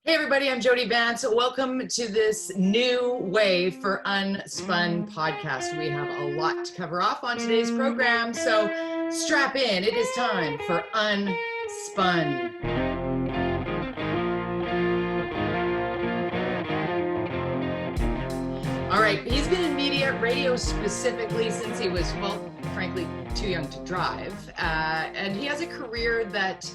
Hey everybody, I'm Jody Vance. Welcome to this new way for UnSpun Podcast. We have a lot to cover off on today's program, so strap in. It is time for UnSpun. All right, he's been in media, radio specifically since he was, well, frankly, too young to drive. And he has a career that,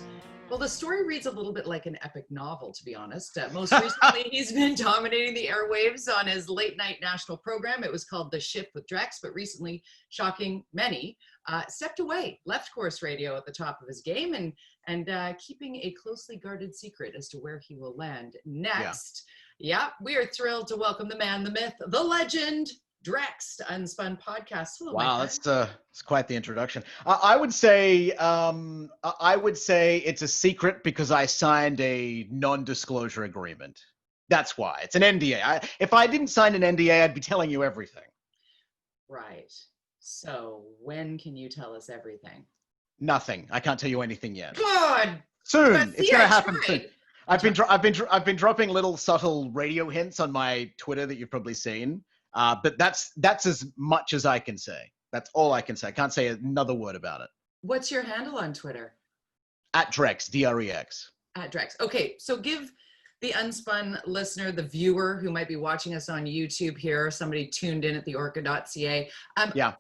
well, the story reads a little bit like an epic novel, to be honest. Most recently, he's been dominating the airwaves on his late-night national program. It was called The Shift with Drex, but recently, shocking many, stepped away, left course radio at the top of his game, and keeping a closely guarded secret as to where he will land next. Yeah, we are thrilled to welcome the man, the myth, the legend, Drex, to UnSpun Podcast. Hello, wow, that's quite the introduction. I would say it's a secret because I signed a non-disclosure agreement. That's why. It's an NDA. If I didn't sign an NDA, I'd be telling you everything. Right. So when can you tell us everything? Nothing. I can't tell you anything yet. God. Soon. It's going to happen soon. I've been dropping little subtle radio hints on my Twitter that you've probably seen. But that's as much as I can say. That's all I can say. I can't say another word about it. What's your handle on Twitter? @Drex, D-R-E-X. @Drex. Okay, so give the UnSpun listener, the viewer who might be watching us on YouTube here, somebody tuned in at the Orca.ca. Yeah.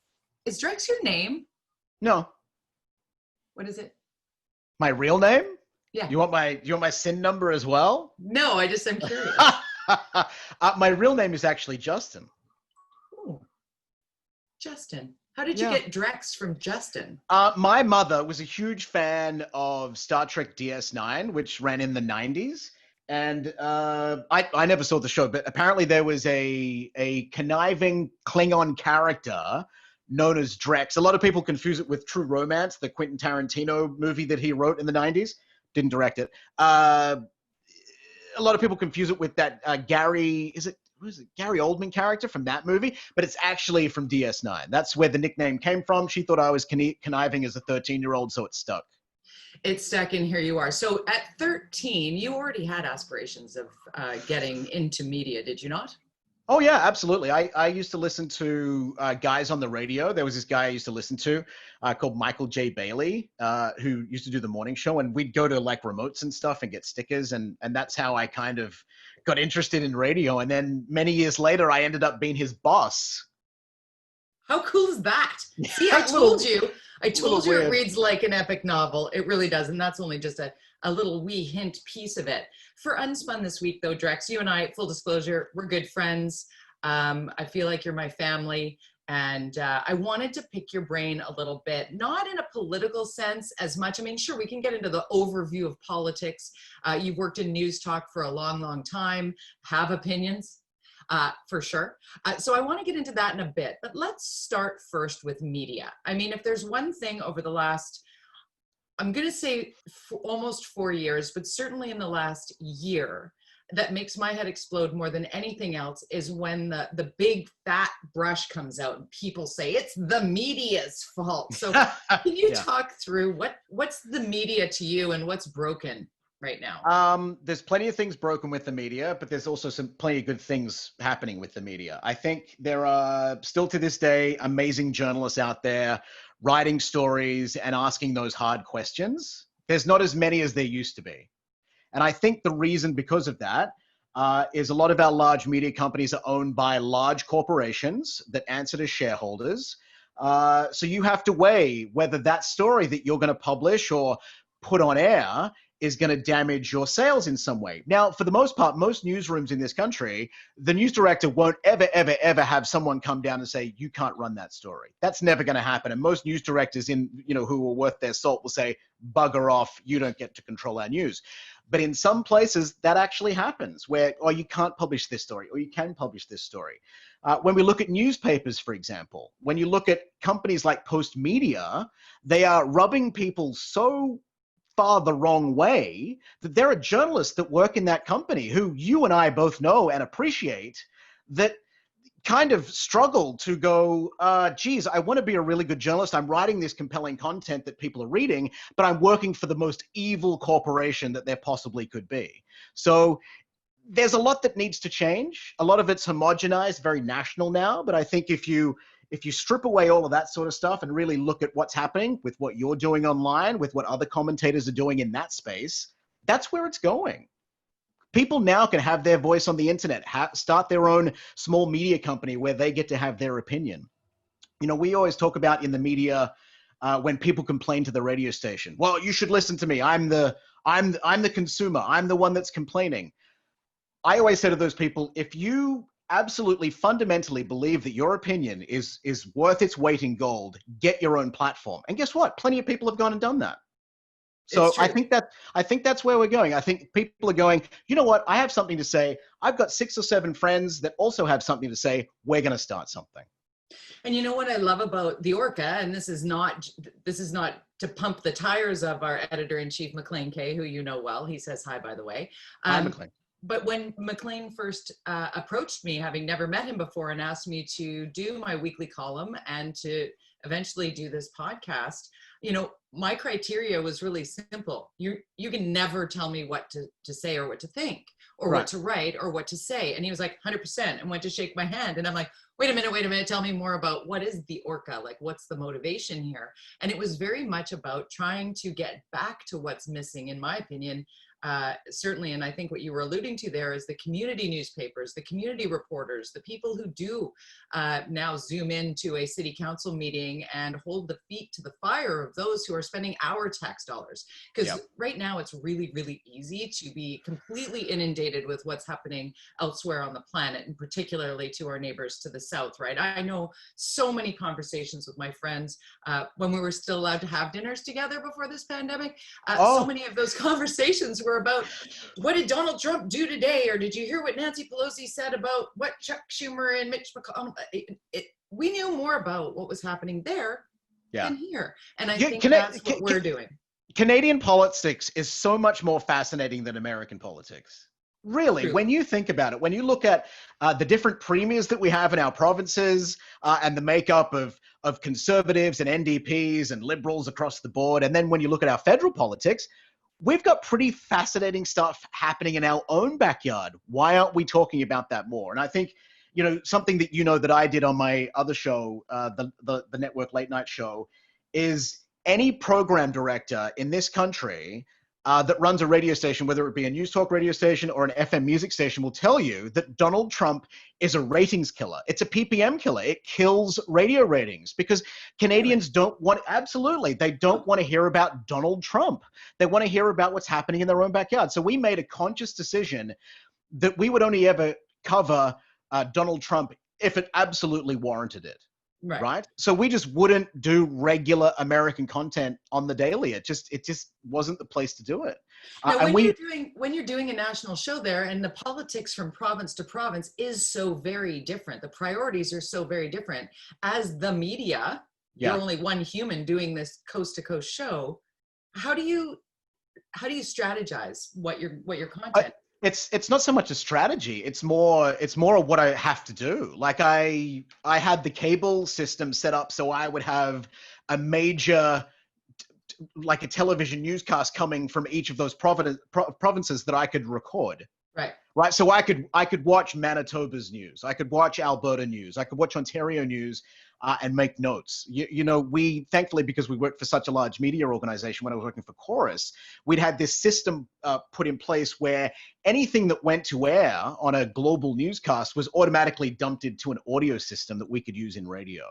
Is Drex your name? No. What is it? My real name? Yeah. You want my SIN number as well? No, I'm curious. My real name is actually Justin. Oh, Justin. How did you get Drex from Justin? My mother was a huge fan of Star Trek DS9, which ran in the 90s. And I never saw the show, but apparently there was a conniving Klingon character known as Drex. A lot of people confuse it with True Romance, the Quentin Tarantino movie that he wrote in the 90s. Didn't direct it. A lot of people confuse it with that Gary Oldman character from that movie, but it's actually from DS9. That's where the nickname came from. She thought I was conniving as a 13-year-old, so it stuck. It's stuck, and here you are. So at 13, you already had aspirations of getting into media, did you not? Oh, yeah, absolutely. I used to listen to guys on the radio. There was this guy I used to listen to called Michael J. Bailey, who used to do the morning show. And we'd go to like remotes and stuff and get stickers. And that's how I kind of got interested in radio. And then many years later, I ended up being his boss. How cool is that? See, I told you it reads like an epic novel. It really does. And that's only just a little wee hint piece of it. For UnSpun this week, though, Drex, you and I, full disclosure, we're good friends. I feel like you're my family. And I wanted to pick your brain a little bit, not in a political sense as much. I mean, sure, we can get into the overview of politics. You've worked in news talk for a long, long time, have opinions, for sure. So I want to get into that in a bit. But let's start first with media. I mean, if there's one thing over the last, I'm going to say almost 4 years, but certainly in the last year, that makes my head explode more than anything else is when the big fat brush comes out and people say it's the media's fault. So can you talk through what's the media to you and what's broken right now? There's plenty of things broken with the media, but there's also plenty of good things happening with the media. I think there are still to this day amazing journalists out there writing stories and asking those hard questions. There's not as many as there used to be. And I think the reason because of that is a lot of our large media companies are owned by large corporations that answer to shareholders. So you have to weigh whether that story that you're going to publish or put on air is going to damage your sales in some way. Now, for the most part, most newsrooms in this country, the news director won't ever have someone come down and say, you can't run that story. That's never going to happen. And most news directors who are worth their salt will say, bugger off, you don't get to control our news. But in some places, that actually happens where, oh, you can't publish this story or you can publish this story. When we look at newspapers, for example, when you look at companies like Post Media, they are rubbing people so far the wrong way that there are journalists that work in that company who you and I both know and appreciate that kind of struggle to go, geez, I want to be a really good journalist. I'm writing this compelling content that people are reading, but I'm working for the most evil corporation that there possibly could be. So there's a lot that needs to change. A lot of it's homogenized, very national now. But I think if you strip away all of that sort of stuff and really look at what's happening with what you're doing online, with what other commentators are doing in that space, that's where it's going. People now can have their voice on the internet, start their own small media company where they get to have their opinion. You know, we always talk about in the media when people complain to the radio station, well, you should listen to me. I'm the consumer. I'm the one that's complaining. I always say to those people, if you absolutely fundamentally believe that your opinion is worth its weight in gold, get your own platform. And guess what? Plenty of people have gone and done that. So I think that's where we're going. I think people are going, you know what? I have something to say. I've got 6 or 7 friends that also have something to say. We're going to start something. And you know what I love about the Orca, and this is not to pump the tires of our editor-in-chief, McLean Kay, who you know well. He says hi, by the way. Hi, McLean. But when McLean first approached me, having never met him before, and asked me to do my weekly column and to eventually do this podcast, you know, my criteria was really simple. You can never tell me what to say or what to think or what to write or what to say. And he was like, 100%, and went to shake my hand. And I'm like, wait a minute, tell me more about what is the Orca? Like, what's the motivation here? And it was very much about trying to get back to what's missing, in my opinion, certainly. And I think what you were alluding to there is the community newspapers, the community reporters, the people who do now zoom into a city council meeting and hold the feet to the fire of those who are spending our tax dollars. Because right now it's really, really easy to be completely inundated with what's happening elsewhere on the planet, and particularly to our neighbors to the south, right? I know so many conversations with my friends when we were still allowed to have dinners together before this pandemic. So many of those conversations were about, what did Donald Trump do today? Or did you hear what Nancy Pelosi said about what Chuck Schumer and Mitch McConnell? We knew more about what was happening there than here. And I think that's what we're doing. Canadian politics is so much more fascinating than American politics. Really, True. When you think about it, when you look at the different premiers that we have in our provinces and the makeup of conservatives and NDPs and liberals across the board, and then when you look at our federal politics, we've got pretty fascinating stuff happening in our own backyard. Why aren't we talking about that more? And I think, you know, something that you know that I did on my other show, the network late night show, is any program director in this country that runs a radio station, whether it be a news talk radio station or an FM music station, will tell you that Donald Trump is a ratings killer. It's a PPM killer. It kills radio ratings because Canadians don't want, absolutely, they don't want to hear about Donald Trump. They want to hear about what's happening in their own backyard. So we made a conscious decision that we would only ever cover Donald Trump if it absolutely warranted it. Right. So we just wouldn't do regular American content on the daily. It just wasn't the place to do it. Now, when you're doing a national show there, and the politics from province to province is so very different. The priorities are so very different. As the media, you're only one human doing this coast to coast show. How do you strategize what your content? It's not so much a strategy. It's more of what I have to do. Like I had the cable system set up so I would have a major, like a television newscast coming from each of those provinces that I could record. Right. So I could watch Manitoba's news. I could watch Alberta news. I could watch Ontario news and make notes. You know, we thankfully, because we worked for such a large media organization when I was working for Chorus, we'd had this system put in place where anything that went to air on a global newscast was automatically dumped into an audio system that we could use in radio.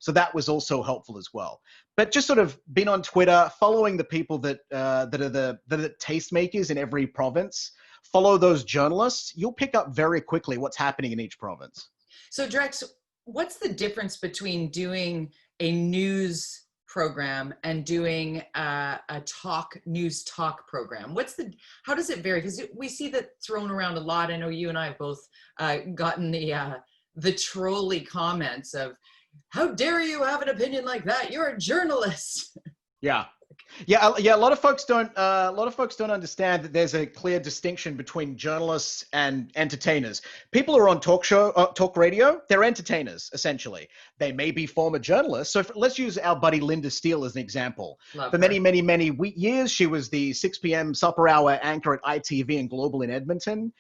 So that was also helpful as well. But just sort of being on Twitter, following the people that are the tastemakers in every province, follow those journalists, you'll pick up very quickly what's happening in each province. So Drex, what's the difference between doing a news program and doing a news talk program? How does it vary? Because we see that thrown around a lot. I know you and I have both gotten the trolly comments of, how dare you have an opinion like that? You're a journalist. Yeah. Yeah. A lot of folks don't. A lot of folks don't understand that there's a clear distinction between journalists and entertainers. People who are on talk radio, they're entertainers essentially. They may be former journalists. So let's use our buddy Linda Steele as an example. Love For her. many years, she was the 6 p.m. supper hour anchor at ITV and Global in Edmonton.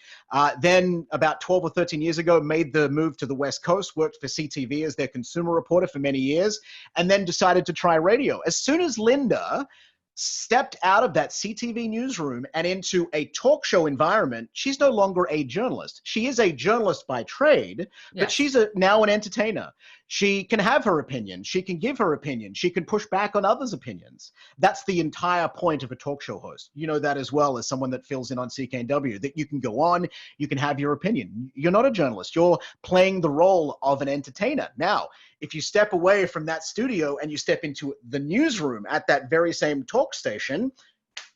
Then about 12 or 13 years ago, made the move to the West Coast, worked for CTV as their consumer reporter for many years, and then decided to try radio. As soon as Linda stepped out of that CTV newsroom and into a talk show environment, she's no longer a journalist. She is a journalist by trade, but she's now an entertainer. She can have her opinion. She can give her opinion. She can push back on others' opinions. That's the entire point of a talk show host. You know that as well as someone that fills in on CKNW, that you can go on, you can have your opinion. You're not a journalist. You're playing the role of an entertainer. Now, if you step away from that studio and you step into the newsroom at that very same talk station,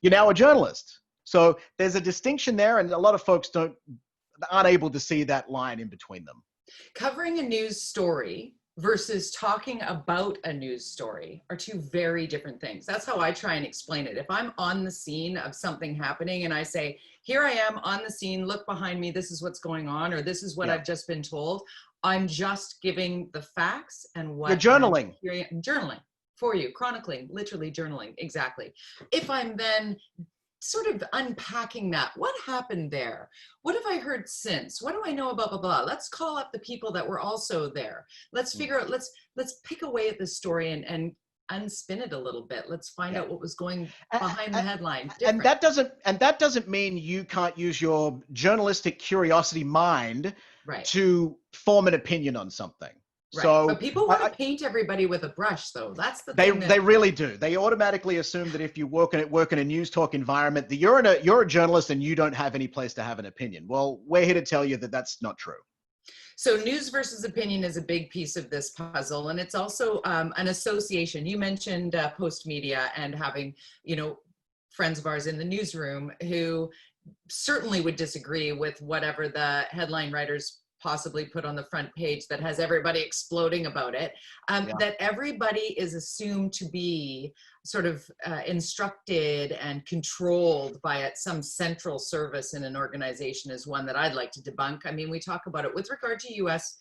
you're now a journalist. So there's a distinction there, and a lot of folks aren't able to see that line in between them. Covering a news story versus talking about a news story are two very different things. That's how I try and explain it. If I'm on the scene of something happening and I say, here I am on the scene, look behind me, this is what's going on, or this is what I've just been told, I'm just giving the facts and what— You're journaling. Journaling for you, chronicling, literally journaling, exactly. If I'm then sort of unpacking that, what happened there? What have I heard since? What do I know about blah, blah, blah? Let's call up the people that were also there. Let's figure out, let's pick away at this story and unspin it a little bit. Let's find out what was going behind the headline. And that doesn't mean you can't use your journalistic curiosity mind to form an opinion on something. Right. So, but people want to paint everybody with a brush, though. That's the thing. They really do. They automatically assume that if you work in a news talk environment, that you're a journalist and you don't have any place to have an opinion. Well, we're here to tell you that that's not true. So news versus opinion is a big piece of this puzzle, and it's also an association. You mentioned Post Media and having, friends of ours in the newsroom who certainly would disagree with whatever the headline writers possibly put on the front page that has everybody exploding about it, that everybody is assumed to be sort of instructed and controlled by some central service in an organization is one that I'd like to debunk. I mean, we talk about it with regard to US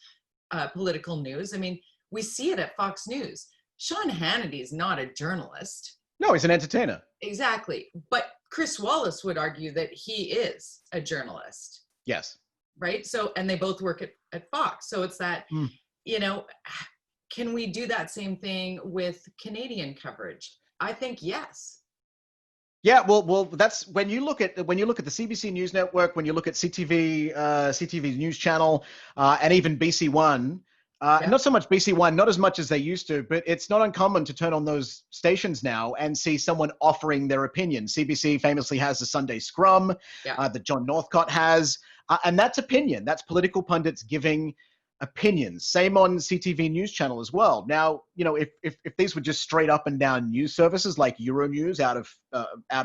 political news. I mean, we see it at Fox News. Sean Hannity is not a journalist. No, he's an entertainer. Exactly. But Chris Wallace would argue that he is a journalist. Yes. Right. So, and they both work at Fox. So it's that, can we do that same thing with Canadian coverage? I think yes. Yeah, well, that's when you look at the CBC News Network, when you look at CTV's news channel, and even BC One. Not so much BC One, not as much as they used to, but it's not uncommon to turn on those stations now and see someone offering their opinion. CBC famously has the Sunday Scrum that John Northcott has, and that's opinion. That's political pundits giving opinions. Same on CTV News Channel as well. Now, if these were just straight up and down news services like Euronews out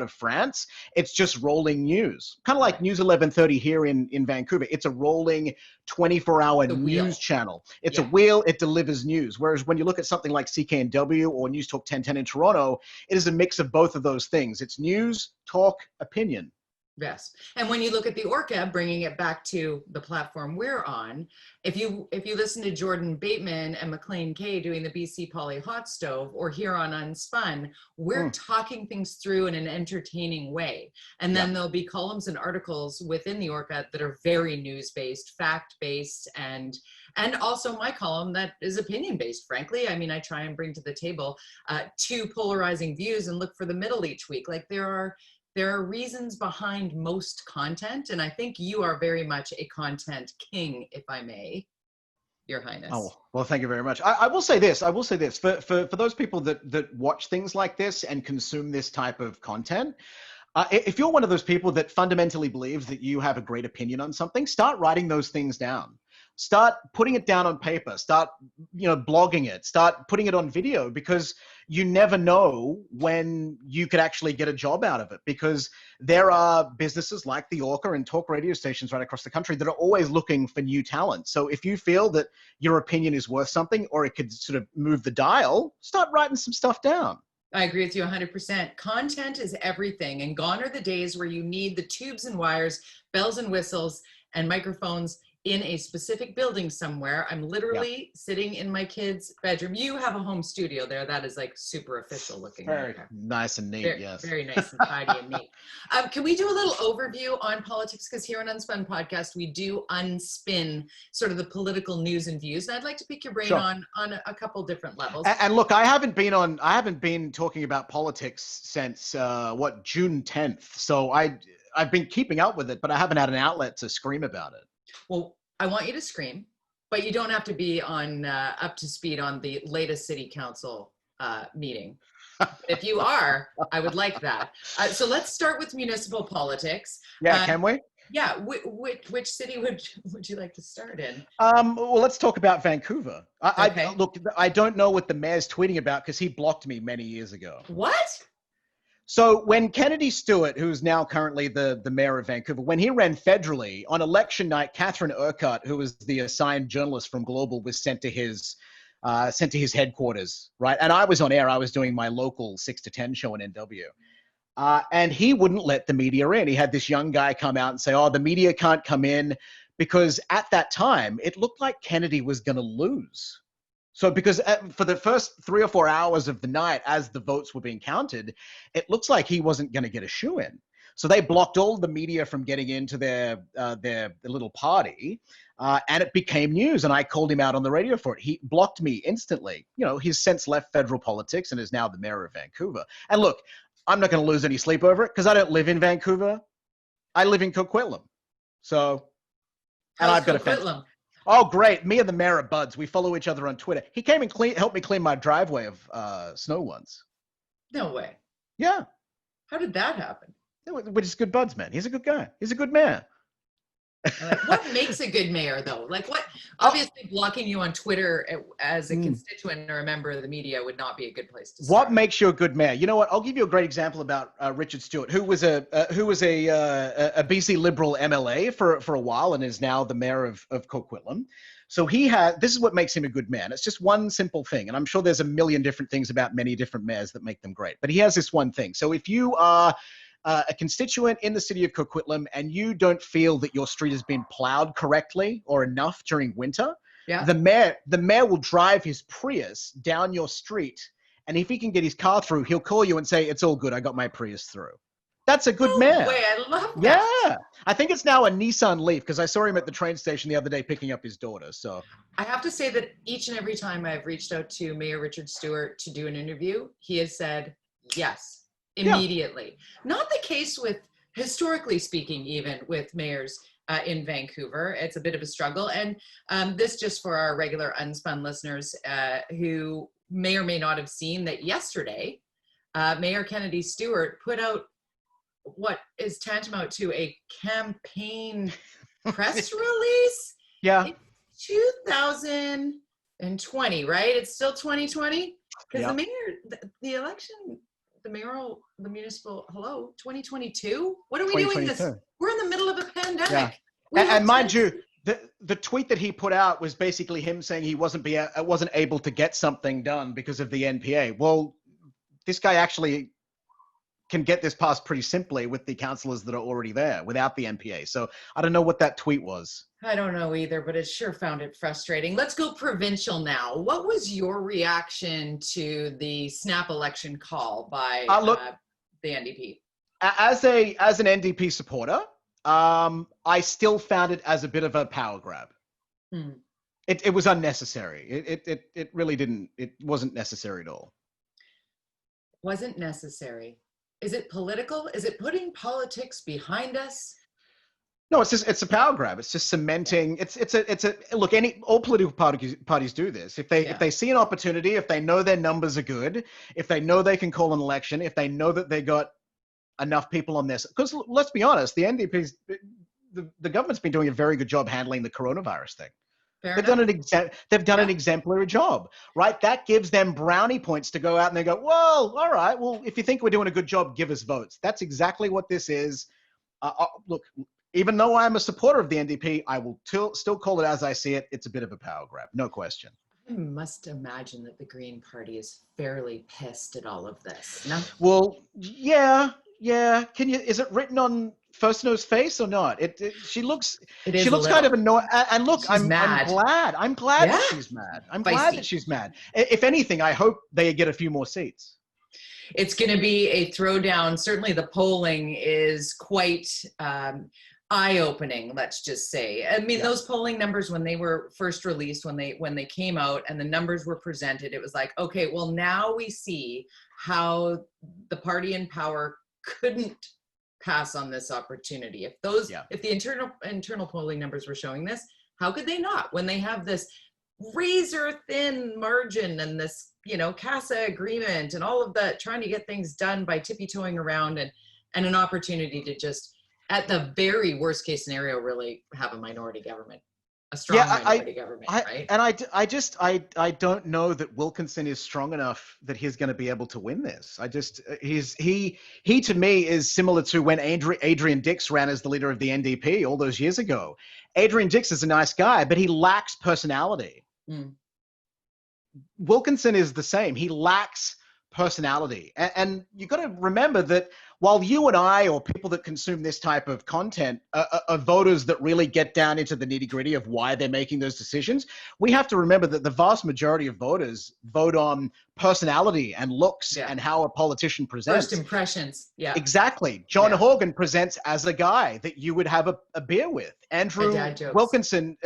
of France, it's just rolling news. Kind of like News 1130 here in Vancouver. It's a rolling 24-hour news channel. It's a wheel, it delivers news. Whereas when you look at something like CKNW or News Talk 1010 in Toronto, it is a mix of both of those things. It's news, talk, opinion. Yes. And when you look at the Orca, bringing it back to the platform we're on, if you listen to Jordan Bateman and McLean Kay doing the BC Poly Hot Stove, or here on Unspun, we're talking things through in an entertaining way. And then there'll be columns and articles within the Orca that are very news-based, fact-based, and also my column that is opinion-based, frankly. I mean, I try and bring to the table two polarizing views and look for the middle each week. Like there are reasons behind most content, and I think you are very much a content king, if I may, Your Highness. Oh, well, thank you very much. I will say this. For those people that watch things like this and consume this type of content, if you're one of those people that fundamentally believes that you have a great opinion on something, start writing those things down. Start putting it down on paper. Start, blogging it. Start putting it on video, because you never know when you could actually get a job out of it, because there are businesses like the Orca and talk radio stations right across the country that are always looking for new talent. So if you feel that your opinion is worth something, or it could sort of move the dial, start writing some stuff down. I agree with you 100%. Content is everything, and gone are the days where you need the tubes and wires, bells and whistles, and microphones in a specific building somewhere. I'm literally sitting in my kid's bedroom. You have a home studio there. That is like super official looking. Very nice and neat, yes. Very nice and tidy and neat. Can we do a little overview on politics? Because here on UnSpun Podcast, we do unspin sort of the political news and views. And I'd like to pick your brain on a couple different levels. And look, I haven't been talking about politics since June 10th. So I've been keeping up with it, but I haven't had an outlet to scream about it. Well, I want you to scream, but you don't have to be on up to speed on the latest city council meeting. If you are, I would like that. So let's start with municipal politics. Yeah, can we? Yeah, which city would you like to start in? Well, let's talk about Vancouver. Look, I don't know what the mayor's tweeting about because he blocked me many years ago. What? So when Kennedy-Stewart, who's now currently the mayor of Vancouver, when he ran federally, on election night, Catherine Orca, who was the assigned journalist from Global, was sent to his headquarters, right? And I was on air. I was doing my local 6 to 10 show in NW. And he wouldn't let the media in. He had this young guy come out and say, oh, the media can't come in, because at that time, it looked like Kennedy was going to lose. So because for the first 3 or 4 hours of the night, as the votes were being counted, it looks like he wasn't going to get a shoe in. So they blocked all the media from getting into their little party, and it became news. And I called him out on the radio for it. He blocked me instantly. You know, he's since left federal politics and is now the mayor of Vancouver. And look, I'm not going to lose any sleep over it because I don't live in Vancouver. I live in Coquitlam. So, and I've got a fence. Oh, great. Me and the mayor are buds. We follow each other on Twitter. He came and helped me clean my driveway of snow once. No way. Yeah. How did that happen? We're just good buds, man. He's a good guy. He's a good mayor. What makes a good mayor, though? Like, what? Obviously, blocking you on Twitter as a constituent or a member of the media would not be a good place to start. What makes you a good mayor? You know what? I'll give you a great example about Richard Stewart, who was a BC Liberal MLA for a while and is now the mayor of Coquitlam. So this is what makes him a good mayor. It's just one simple thing, and I'm sure there's a million different things about many different mayors that make them great. But he has this one thing. So if you are a constituent in the city of Coquitlam and you don't feel that your street has been plowed correctly or enough during winter, the mayor will drive his Prius down your street, and if he can get his car through, he'll call you and say, it's all good, I got my Prius through. That's a good mayor. Way, I love that. Yeah. I think it's now a Nissan Leaf because I saw him at the train station the other day picking up his daughter. So I have to say that each and every time I've reached out to Mayor Richard Stewart to do an interview, he has said yes. Immediately. Not the case with, historically speaking, even with mayors in Vancouver. It's a bit of a struggle. And this just for our regular Unspun listeners who may or may not have seen that yesterday, Mayor Kennedy-Stewart put out what is tantamount to a campaign press release. Yeah. In 2020, right? It's still 2020? Because the mayor, the election... the municipal, 2022? What are we doing this? We're in the middle of a pandemic. Yeah. And mind you, the tweet that he put out was basically him saying he wasn't able to get something done because of the NPA. Well, this guy actually can get this passed pretty simply with the councillors that are already there without the NPA. So I don't know what that tweet was. I don't know either, but it sure found it frustrating. Let's go provincial now. What was your reaction to the snap election call by the NDP? As an NDP supporter, I still found it as a bit of a power grab. It was unnecessary. It really didn't. It wasn't necessary at all. Wasn't necessary. Is it political? Is it putting politics behind us? No, it's a power grab. It's just cementing. Look, all political parties do this. If they see an opportunity, if they know their numbers are good, if they know they can call an election, if they know that they got enough people on this, because let's be honest, the NDP's, the government's been doing a very good job handling the coronavirus thing. They've done an exemplary job, right? That gives them brownie points to go out and they go, well, all right, well, if you think we're doing a good job, give us votes. That's exactly what this is. Look, even though I'm a supporter of the NDP, I will still call it as I see it. It's a bit of a power grab, no question. I must imagine that the Green Party is fairly pissed at all of this. No? Well, yeah. Is it written on Faustineau's face or not? She looks It she is a looks kind little. of annoyed. And look, She's mad. I'm glad Yeah. that she's mad. I'm glad Feisty. that she's mad. If anything, I hope they get a few more seats. It's going to be a throwdown. Certainly the polling is quite eye-opening, let's just say. I mean, those polling numbers, when they were first released, when they came out and the numbers were presented, it was like, okay, well, now we see how the party in power couldn't pass on this opportunity. If the internal polling numbers were showing this, how could they not, when they have this razor thin margin and this, CASA agreement and all of that, trying to get things done by tippy-toeing around and an opportunity to just, at the very worst case scenario, really have a minority government, a strong minority government, right? And I don't know that Wilkinson is strong enough that he's going to be able to win this. He to me is similar to when Adrian Dix ran as the leader of the NDP all those years ago. Adrian Dix is a nice guy, but he lacks personality. Mm. Wilkinson is the same. He lacks personality. And you got to remember that while you and I, or people that consume this type of content, are voters that really get down into the nitty-gritty of why they're making those decisions, we have to remember that the vast majority of voters vote on personality and looks and how a politician presents. First impressions. Yeah. Exactly. John Horgan presents as a guy that you would have a beer with. Andrew Wilkinson,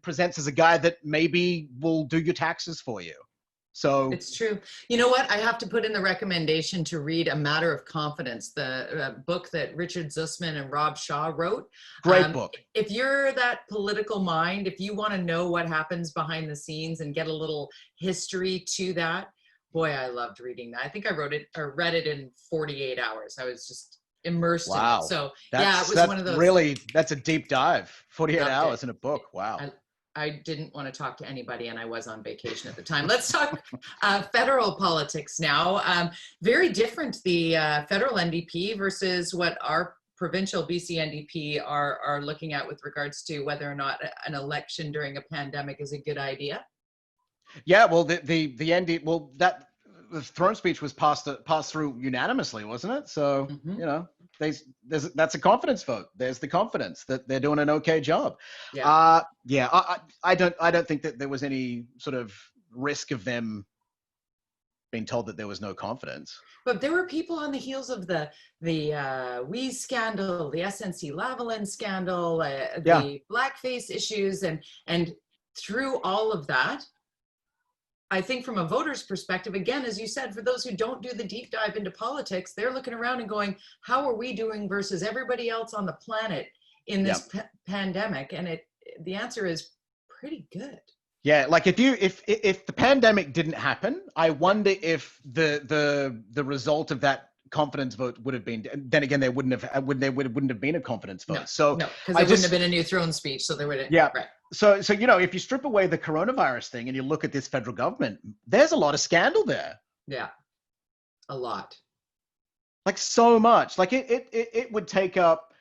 presents as a guy that maybe will do your taxes for you. So it's true. You know what? I have to put in the recommendation to read A Matter of Confidence, the book that Richard Zussman and Rob Shaw wrote. Great book. If you're that political mind, if you want to know what happens behind the scenes and get a little history to that, boy, I loved reading that. I think I read it in 48 hours. I was just immersed in it. So it was one of those. Really, that's a deep dive. 48 hours in a book. Wow. I didn't want to talk to anybody, and I was on vacation at the time. Let's talk federal politics now. Very different, the federal NDP versus what our provincial BC NDP are looking at with regards to whether or not an election during a pandemic is a good idea. Yeah, well, the throne speech was passed through unanimously, wasn't it? So that's a confidence vote. There's the confidence that they're doing an okay job. I don't think that there was any sort of risk of them being told that there was no confidence. But there were people on the heels of the Wheeze scandal, the SNC-Lavalin scandal, the blackface issues, and through all of that, I think from a voter's perspective, again, as you said, for those who don't do the deep dive into politics, they're looking around and going, how are we doing versus everybody else on the planet in this pandemic? And the answer is pretty good. Yeah, like if the pandemic didn't happen, I wonder if the result of that confidence vote would have been. Then again, there wouldn't have been a confidence vote. No, because there wouldn't have been a new throne speech, so there wouldn't. Yeah. Right. So if you strip away the coronavirus thing and you look at this federal government, there's a lot of scandal there. Yeah, a lot. Like so much. Like it would take up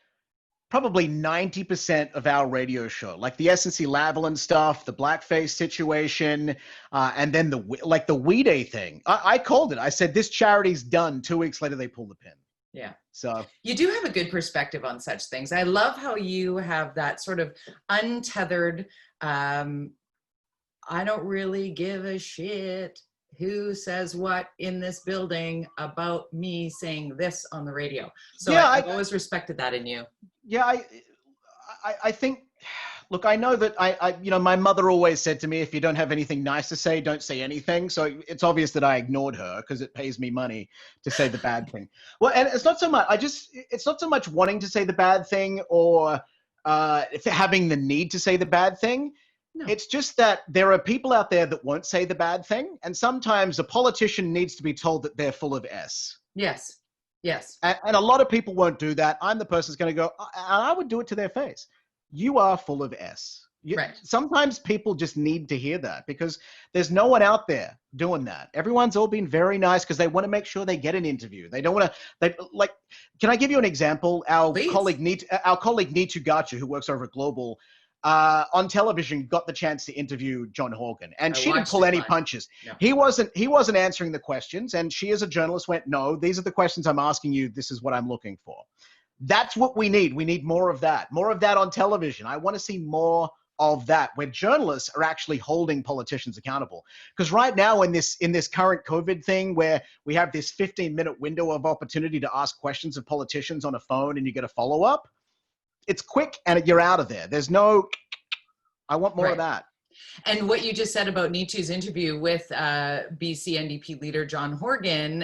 probably 90% of our radio show. Like the SNC-Lavalin stuff, the blackface situation, and then the We Day thing. I called it. I said this charity's done. 2 weeks later, they pulled the pin. Yeah. So you do have a good perspective on such things. I love how you have that sort of untethered, I don't really give a shit who says what in this building about me saying this on the radio. So I've always respected that in you. Yeah, I think, look, I know that my mother always said to me, if you don't have anything nice to say, don't say anything. So it's obvious that I ignored her because it pays me money to say the bad thing. Well, and it's not so much, it's not so much wanting to say the bad thing or having the need to say the bad thing. No. It's just that there are people out there that won't say the bad thing. And sometimes a politician needs to be told that they're full of S. Yes. Yes. And a lot of people won't do that. I'm the person who's going to go, I would do it to their face. You are full of S. Right. Sometimes people just need to hear that because there's no one out there doing that. Everyone's all been very nice because they want to make sure they get an interview. They don't want to, can I give you an example? Our colleague Neetu Gacha, who works over at Global, on television got the chance to interview John Horgan, and she didn't pull any punches. No. He wasn't answering the questions, and she as a journalist went, no, these are the questions I'm asking you. This is what I'm looking for. That's what we need. We need more of that on television. I want to see more of that, where journalists are actually holding politicians accountable. Because right now in this current COVID thing, where we have this 15-minute window of opportunity to ask questions of politicians on a phone and you get a follow-up, it's quick and you're out of there. There's no, I want more of that. And what you just said about Neetu's interview with BC NDP leader John Horgan,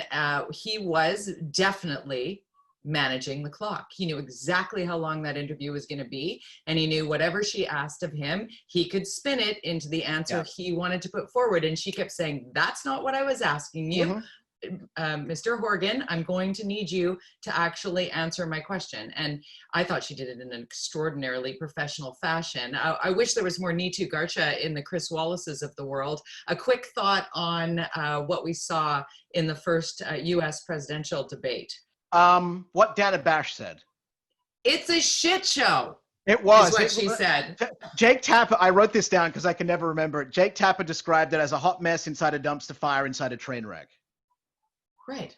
he was definitely managing the clock. He knew exactly how long that interview was going to be, and he knew whatever she asked of him, he could spin it into the answer he wanted to put forward. And she kept saying, that's not what I was asking you. Mr. Horgan, I'm going to need you to actually answer my question. And I thought she did it in an extraordinarily professional fashion. I wish there was more Neetu Garcha in the Chris Wallaces of the world. A quick thought on what we saw in the first US presidential debate. What Dana Bash said. It's a shit show. It was. Is what she said. Jake Tapper, I wrote this down because I can never remember it. Jake Tapper described it as a hot mess inside a dumpster fire inside a train wreck. Right.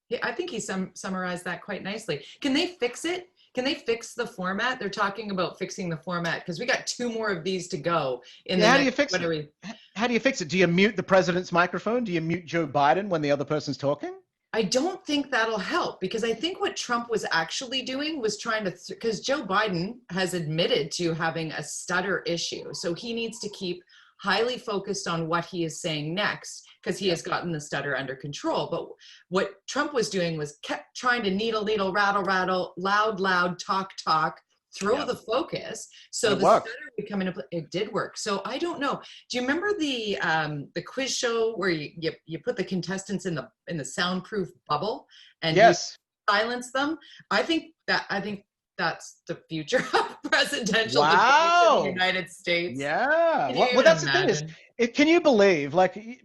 Yeah, I think he summarized that quite nicely. Can they fix it? Can they fix the format? They're talking about fixing the format because we got 2 more of these to go. How do you fix it? How do you fix it? Do you mute the president's microphone? Do you mute Joe Biden when the other person's talking? I don't think that'll help, because I think what Trump was actually doing was trying to, because Joe Biden has admitted to having a stutter issue. So he needs to keep highly focused on what he is saying next, because he has gotten the stutter under control. But what Trump was doing was kept trying to needle, rattle, loud, talk, throw the focus. So the stutter would come into play. It did work. So I don't know. Do you remember the quiz show where you put the contestants in the soundproof bubble and you silence them? I think that's the future of presidential debates in the United States. Yeah. Well, that's the thing is, can you believe, like,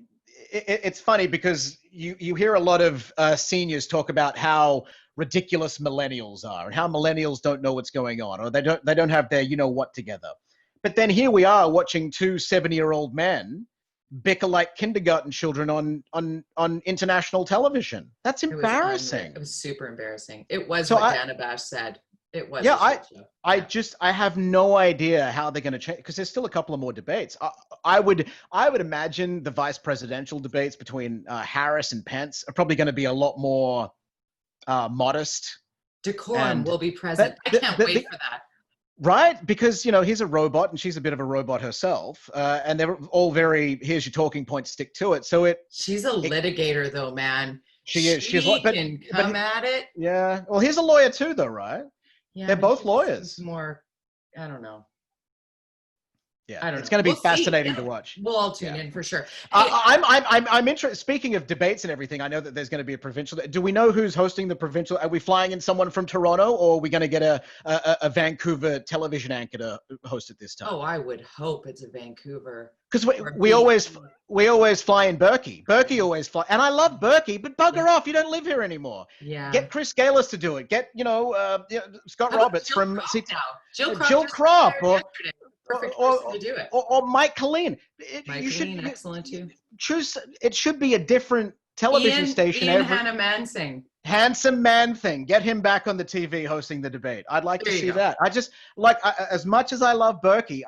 it's funny because you hear a lot of seniors talk about how ridiculous millennials are and how millennials don't know what's going on, or they don't have their what together. But then here we are watching 2 70-year-old men bicker like kindergarten children on international television. That's embarrassing. It was super embarrassing. It was what Dana Bash said. It was. Yeah, I have no idea how they're going to change, because there's still a couple of more debates. I would imagine the vice presidential debates between Harris and Pence are probably going to be a lot more modest. Decorum will be present. I can't wait for that. Right? Because, he's a robot and she's a bit of a robot herself. And they're all very, here's your talking point, stick to it. So she's a litigator though, man. She is. She can come at it. Yeah. Well, he's a lawyer too though, right? Yeah. They're both lawyers. More, I don't know. Yeah, it's going to be fascinating to watch. We'll all tune in for sure. I'm interested. Speaking of debates and everything, I know that there's going to be a provincial. Do we know who's hosting the provincial? Are we flying in someone from Toronto, or are we going to get a Vancouver television anchor to host it this time? Oh, I would hope it's a Vancouver. Because we always fly in Berkey. Berkey always fly, and I love Berkey, but bugger off, you don't live here anymore. Yeah. Get Chris Galis to do it. Get Scott Roberts from Jill Crop or. Perfect person to do it. Or Mike Colleen. Excellent too. Choose. It should be a different television station. Handsome man thing. Get him back on the TV hosting the debate. I'd like to see that. I just as much as I love Berkey,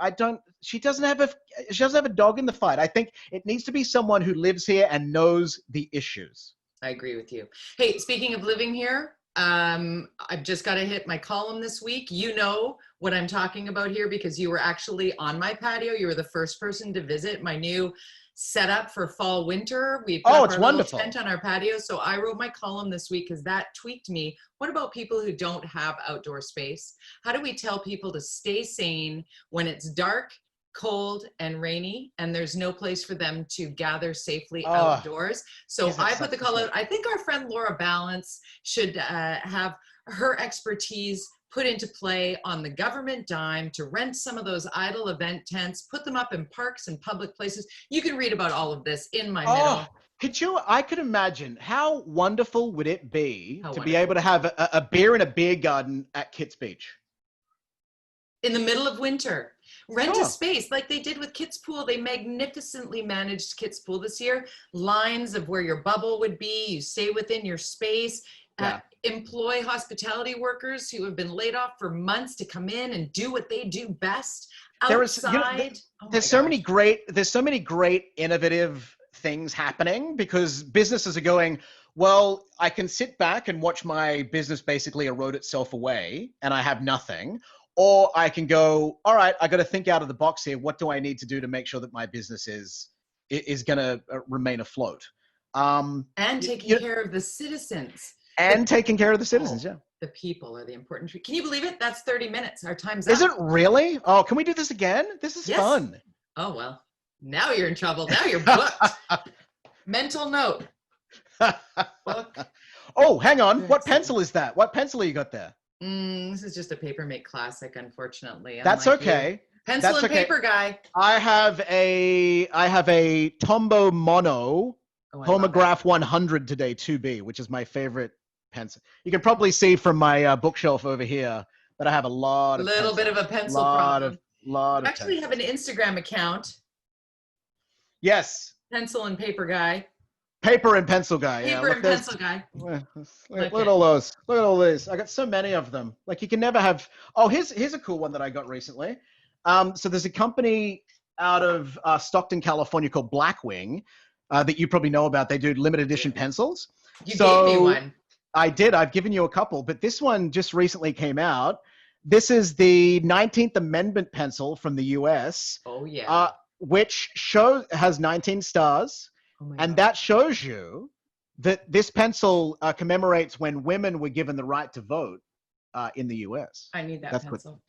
she doesn't have a dog in the fight. I think it needs to be someone who lives here and knows the issues. I agree with you. Hey, speaking of living here, I've just got to hit my column this week. You know what I'm talking about here because you were actually on my patio. You were the first person to visit my new setup for fall winter. We've got our wonderful tent on our patio. So I wrote my column this week because that tweaked me. What about people who don't have outdoor space? How do we tell people to stay sane when it's dark, cold, and rainy, and there's no place for them to gather safely outdoors? So I put the call out. I think our friend Laura Balance should have her expertise put into play on the government dime to rent some of those idle event tents, put them up in parks and public places. You can read about all of this in my middle. I could imagine how wonderful would it be to be able to have a beer in a beer garden at Kitts Beach. In the middle of winter, Rent Sure. a space like they did with Kit's Pool. They magnificently managed Kit's Pool this year. Lines of where your bubble would be. You stay within your space. Yeah. Employ hospitality workers who have been laid off for months to come in and do what they do best outside. There's so many great innovative things happening because businesses are going, well, I can sit back and watch my business basically erode itself away and I have nothing. Or I can go, all right, I got to think out of the box here. What do I need to do to make sure that my business is going to remain afloat? And taking care of the citizens. And taking care of the citizens, yeah. The people are the important. Can you believe it? That's 30 minutes. Our time's up. Is it really? Oh, can we do this again? This is fun. Oh, well, now you're in trouble. Now you're booked. Mental note. Book. Oh, hang on. What pencil is that? What pencil you got there? This is just a Papermate Classic, unfortunately. That's okay. Pencil and paper guy. I have a Tombow Mono Homograph 100 today 2B, which is my favorite pencil. You can probably see from my bookshelf over here that I have a lot of bit of a pencil problem. I actually have an Instagram account. Yes. Pencil and paper guy. Paper and pencil guy. Paper and pencil guy. Look at all those. Look at all these. I got so many of them. Like you can never have. Oh, here's a cool one that I got recently. So there's a company out of Stockton, California called Blackwing that you probably know about. They do limited edition pencils. You gave me one. I did. I've given you a couple, but this one just recently came out. This is the 19th Amendment pencil from the US. Oh yeah. Which has 19 stars. Oh and that shows you that this pencil commemorates when women were given the right to vote in the US. I need that pencil.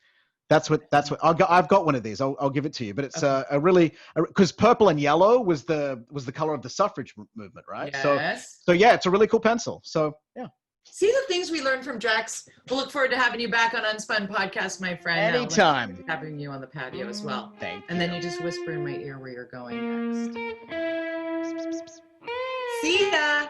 That's what I've got one of these. I'll give it to you. But it's a really, because purple and yellow was the color of the suffrage movement, right? Yes. So yeah, it's a really cool pencil. So yeah. See the things we learned from Drex. We'll look forward to having you back on UnSpun Podcast, my friend. Anytime. Having you on the patio as well. Thank you. And then you just whisper in my ear where you're going next. See ya.